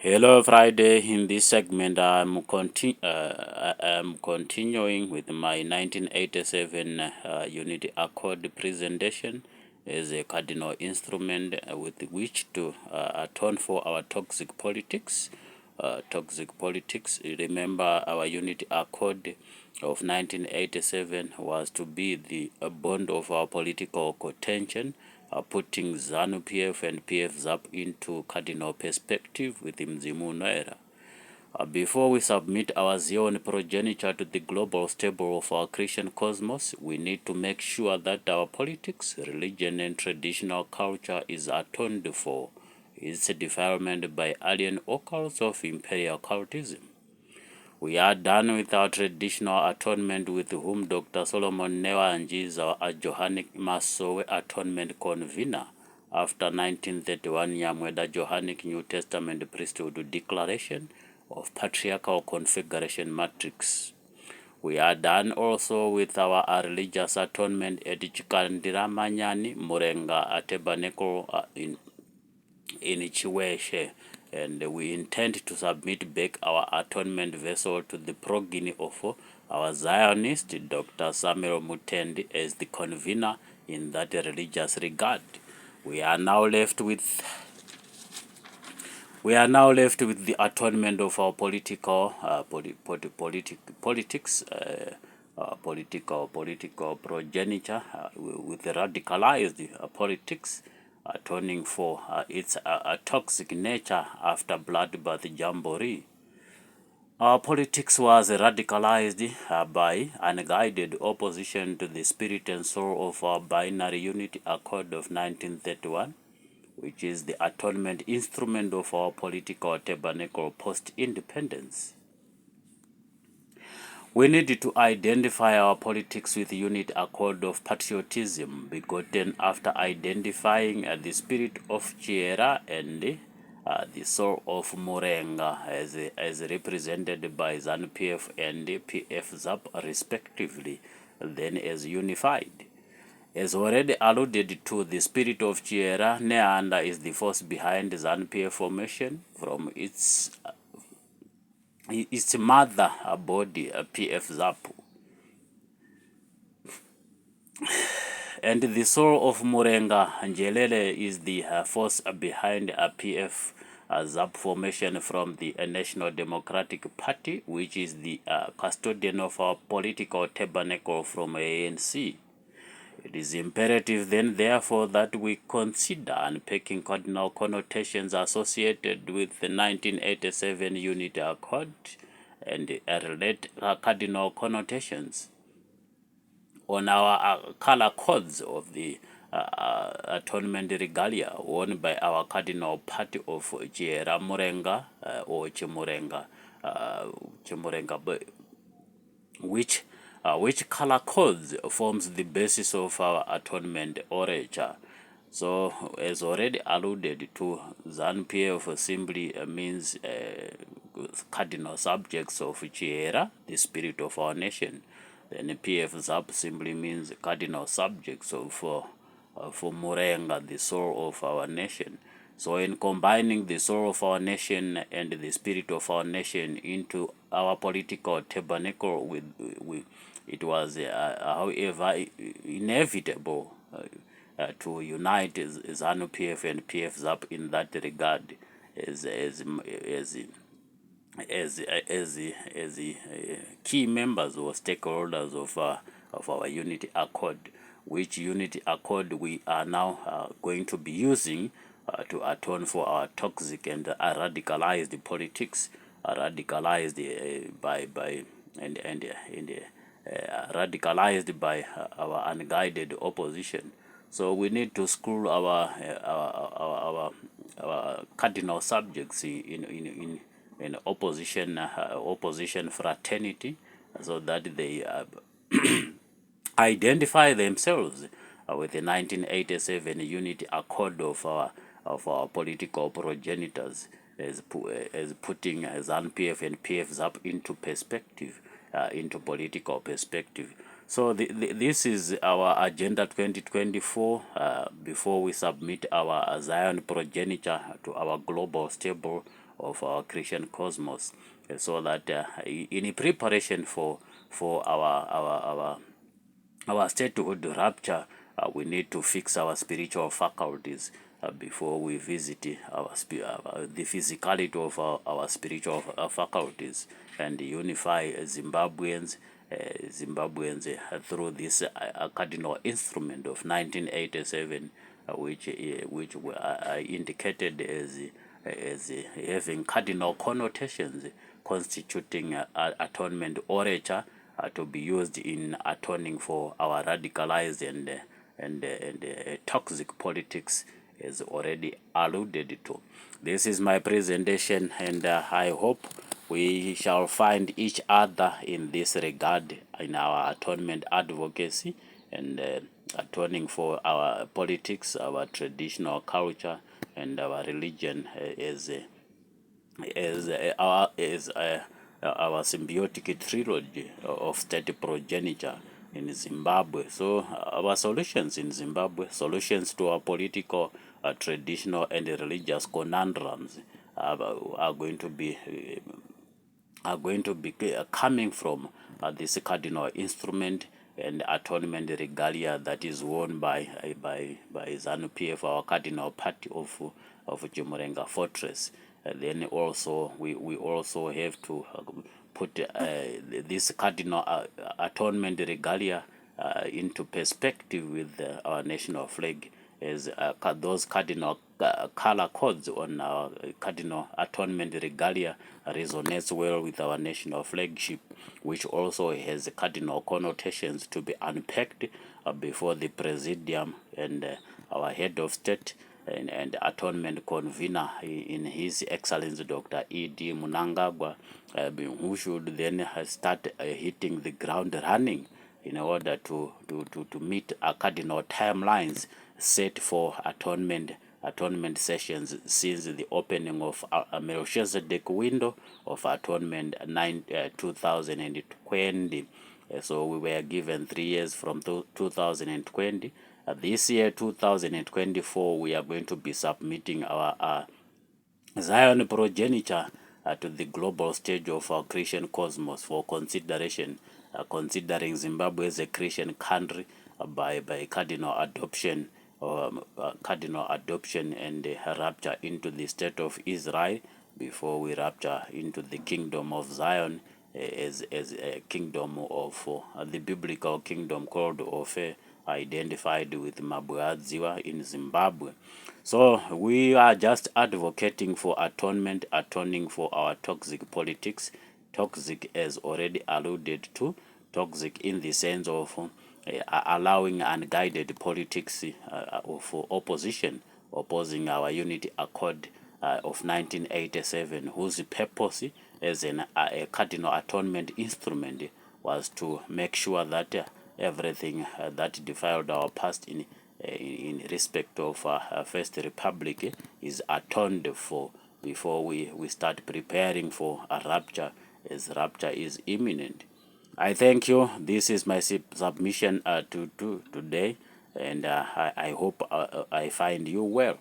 Hello Friday. In this segment, I'm continuing with my 1987 Unity Accord presentation as a cardinal instrument with which to atone for our toxic politics. Remember, our Unity Accord of 1987 was to be the bond of our political contention, putting ZANU-PF and PF-ZAP into cardinal perspective with Mudzimu Unoyera. Before we submit our Zion progeniture to the global stable of our Christian cosmos, we need to make sure that our politics, religion, and traditional culture is atoned for its defilement by alien oracles of imperial cultism. We are done with our traditional atonement with whom Dr. Solomon Newanji is our Johanic Masowe atonement convener after 1931 Yamweda Johanic New Testament priesthood declaration of patriarchal configuration matrix. We are done also with our religious atonement at Chikandiramanyani Murenga Tabernacle in Chiweshe, and we intend to submit back our atonement vessel to the progeny of our Zionist, Dr. Samuel Mutendi, as the convener in that religious regard. We are now left with the atonement of our political progeniture with the radicalized politics, atoning for its toxic nature after bloodbath jamboree. Our politics was radicalized by unguided opposition to the spirit and soul of our binary Unity Accord of 1931, which is the atonement instrument of our political tabernacle post-independence. We need to identify our politics with Unity Accord of patriotism begotten after identifying the spirit of Chiera and the soul of Murenga as represented by ZANU-PF and PF-ZAP respectively, then as unified. As already alluded to, the spirit of Chiera Neanda is the force behind ZANU-PF formation from its mother body, PF-ZAP. And the soul of Murenga Njelele is the force behind PF ZAP formation from the National Democratic Party, which is the custodian of our political tabernacle from ANC. It is imperative then, therefore, that we consider unpacking cardinal connotations associated with the 1987 Unity Accord and relate cardinal connotations on our color codes of the atonement regalia worn by our cardinal party of Chiera Murenga or Chimurenga, which color codes forms the basis of our atonement orature. So, as already alluded to, ZANU-PF simply means cardinal subjects of Chiera, the spirit of our nation. Then PF-ZAP simply means cardinal subjects of for Murenga, the soul of our nation. So in combining the soul of our nation and the spirit of our nation into our political tabernacle, it was, however, inevitable to unite ZANU-PF and PF-ZAP in that regard as key members or stakeholders of our Unity Accord, which Unity Accord we are now going to be using to atone for our toxic and radicalized politics, radicalized radicalized by our unguided opposition. So we need to school our cardinal subjects in opposition fraternity, so that they identify themselves with the 1987 Unity Accord of our political progenitors, as putting ZANU-PF and PF-ZAP into perspective, into political perspective. So this is our Agenda 2024 before we submit our Zion progeniture to our global stable of our Christian cosmos, so that in preparation for our statehood rapture, we need to fix our spiritual faculties before we visit the physicality of our spiritual faculties, and unify Zimbabweans through this cardinal instrument of 1987, which I indicated as having cardinal connotations, constituting atonement orature to be used in atoning for our radicalized and toxic politics, as already alluded to. This is my presentation, and I hope we shall find each other in this regard in our atonement advocacy, and atoning for our politics, our traditional culture, and our religion our symbiotic trilogy of state progeniture in Zimbabwe. So our solutions in Zimbabwe, solutions to our political, traditional, and religious conundrums are going to be coming from this cardinal instrument and atonement regalia that is worn by ZANU-PF, our cardinal party of Chimurenga Fortress. Then also we also have to put this cardinal atonement regalia into perspective with our national flag, as those cardinal color codes on our cardinal atonement regalia resonates well with our national flagship, which also has cardinal connotations to be unpacked before the Presidium and our head of state and atonement convener in His Excellency Dr. E.D. Mnangagwa, who should then start hitting the ground running in order to meet cardinal timelines set for atonement sessions since the opening of Melchizedek window of atonement 2020. So we were given 3 years from 2020. This year, 2024, we are going to be submitting our Zion progeniture to the global stage of our Christian cosmos for consideration, considering Zimbabwe as a Christian country by cardinal adoption and rapture into the state of Israel before we rapture into the kingdom of Zion, as a kingdom of the biblical kingdom called Ofe, identified with Mabwadziwa in Zimbabwe. So we are just advocating for atonement, atoning for our toxic politics. Toxic, as already alluded to, toxic in the sense of allowing unguided politics of opposition, opposing our Unity Accord of 1987, whose purpose as a cardinal atonement instrument was to make sure that everything that defiled our past in respect of First Republic is atoned for before we start preparing for a rapture, as rapture is imminent. I thank you. This is my submission to today, and I hope I find you well.